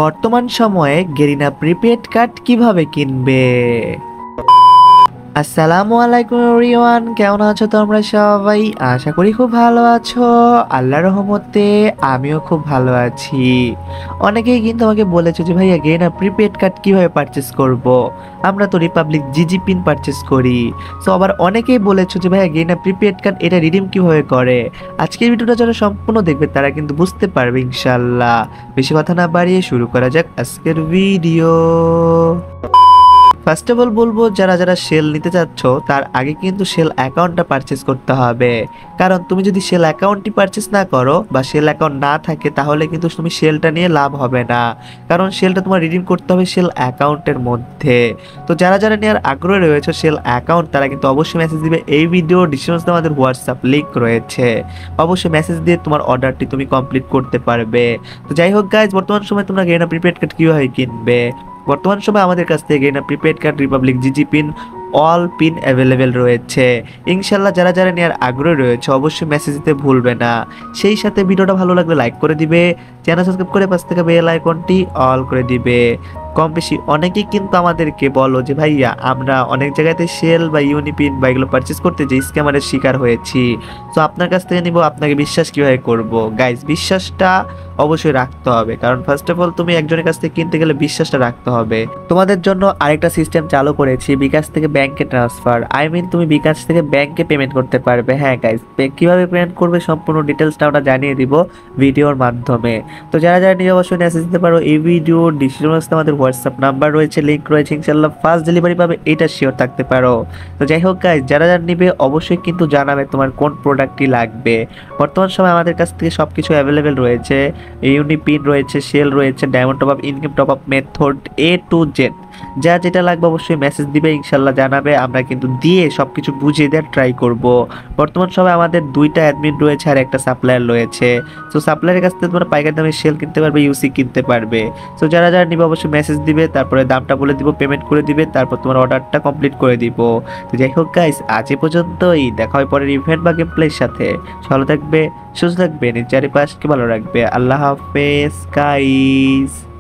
বর্তমান সময়ে Garena prepaid card কিভাবে কিনবে। আসসালামু আলাইকুম এভরিওয়ান, কেমন আছো তোমরা সবাই? আশা করি খুব ভালো আছো। আল্লাহর রহমতে আমিও খুব ভালো আছি। অনেকেই কিন্তু আমাকে বলেছো যে ভাইয়া গেরিনা প্রিপেড কার্ড কিভাবে পারচেস করব। আমরা তো রিপাবলিক জিজি পিন পারচেস করি। সো আবার অনেকেই বলেছো যে ভাইয়া গেরিনা প্রিপেড কার্ড এটা রিডিম কিভাবে করে। আজকের ভিডিওটা যারা সম্পূর্ণ দেখবে তারা কিন্তু বুঝতে পারবে ইনশাল্লাহ। বেশি কথা না বাড়িয়ে শুরু করা যাক আজকের ভিডিও। ফার্স্ট অফ অল বলবো, যারা যারা শেল নিতে চাচ্ছ তার আগে কিন্তু শেল অ্যাকাউন্টটা পারচেস করতে হবে। কারণ তুমি যদি শেল অ্যাকাউন্টটি পারচেস না করো বা শেল অ্যাকাউন্ট না থাকে তাহলে কিন্তু তুমি শেলটা নিয়ে লাভ হবে না। কারণ শেলটা তোমার রিডিম করতে হবে শেল অ্যাকাউন্টের মধ্যে। তো যারা যারা নেওয়ার আগ্রহ রয়েছে শেল অ্যাকাউন্ট, তারা কিন্তু অবশ্যই মেসেজ দিবে। এই ভিডিও ডিসক্রিপশনে আমাদের হোয়াটসঅ্যাপ লিঙ্ক রয়েছে, অবশ্যই মেসেজ দিয়ে তোমার অর্ডারটি তুমি কমপ্লিট করতে পারবে। তো যাই হোক গাইজ, বর্তমান সময় তোমরা গেরিনা প্রিপেড কার্ড কীভাবে কিনবে। বর্তমান সময় আমাদের কাছ থেকে Garena prepaid card, republic GG pin, all pin available রয়েছে। ইনশাল্লাহ যারা যারা নেওয়ার আগ্রহ রয়েছে অবশ্যই মেসেজ দিতে ভুলবে না। সেই সাথে ভিডিওটা ভালো লাগলে লাইক করে দিবে, চ্যানেল সাবস্ক্রাইব করে পাশ থেকে বেল আইকনটি অল করে দিবে। কম বেশি অনেকেই কিন্তু আমাদেরকে বলো যে ভাইয়া আমরা অনেক জায়গাতে সেল বা ইউনিপিন বা এগুলো পারচেস করতে যে স্ক্যামারের শিকার হয়েছি। তো আপনার কাছ থেকে নিব, আপনাকে বিশ্বাস কিভাবে করব। গাইজ, বিশ্বাসটা অবশ্যই রাখতে হবে। কারণ ফার্স্ট অফ অল তুমি একজনের কাছ থেকে কিনতে গেলে বিশ্বাসটা রাখতে হবে। তোমাদের জন্য আরেকটা সিস্টেম চালু করেছি, বিকাশ থেকে ব্যাংকে ট্রান্সফার। তুমি বিকাশ থেকে ব্যাংকে পেমেন্ট করতে পারবে। হ্যাঁ গাইজ, কিভাবে পেমেন্ট করবে সম্পূর্ণ ডিটেলসটা আমরা জানিয়ে দিব ভিডিওর মাধ্যমে। তো যারা যারা নিয়ে অবশ্যই মেসেজ দিতে পারো। এই ভিডিও ডিসক্রিপশনে আমাদের হোয়াটসঅ্যাপ নাম্বার রয়েছে, লিঙ্ক রয়েছে। ইনশাল্লাহ ফার্স্ট ডেলিভারি পাবে, এটা শিওর থাকতে পারো। তো যাই হোক গাইজ, যারা যারা নিবে অবশ্যই কিন্তু জানাবে তোমার কোন প্রোডাক্টটি লাগবে। বর্তমান সময় আমাদের কাছ থেকে সব কিছু অ্যাভেলেবেল রয়েছে। ইউনিপিন রয়েছে, সেল রয়েছে, diamond top up, income top up method A to Z. যা যেটা লাগবে অবশ্যই মেসেজ দিবে, ইনশাল্লাহ জানাবে। আমরা কিন্তু দিয়ে সব কিছু বুঝিয়ে দেওয়ার ট্রাই করব। বর্তমান সময় আমাদের দুইটা অ্যাডমিন রয়েছে আর একটা সাপ্লায়ার রয়েছে। সো সাপ্লায়ারের কাছ থেকে তোমরা পাইকারি দামে সেল কিনতে পারবে, ইউসি কিনতে পারবে। সো যারা যারা নিবে অবশ্যই মেসেজ দিবে, তারপরে দামটা বলে দিব, পেমেন্ট করে দিবে, তারপর তোমার অর্ডারটা কমপ্লিট করে দিব। তো যাই হোক গাইস, আজ এ পর্যন্তই। দেখা হয় পরের ইভেন্ট বা গেম প্লের সাথে। ভালো থাকবে, সুস্থ থাকবে, নিজের চারিপাশকে ভালো রাখবে। আল্লাহ হাফেজ গাইস।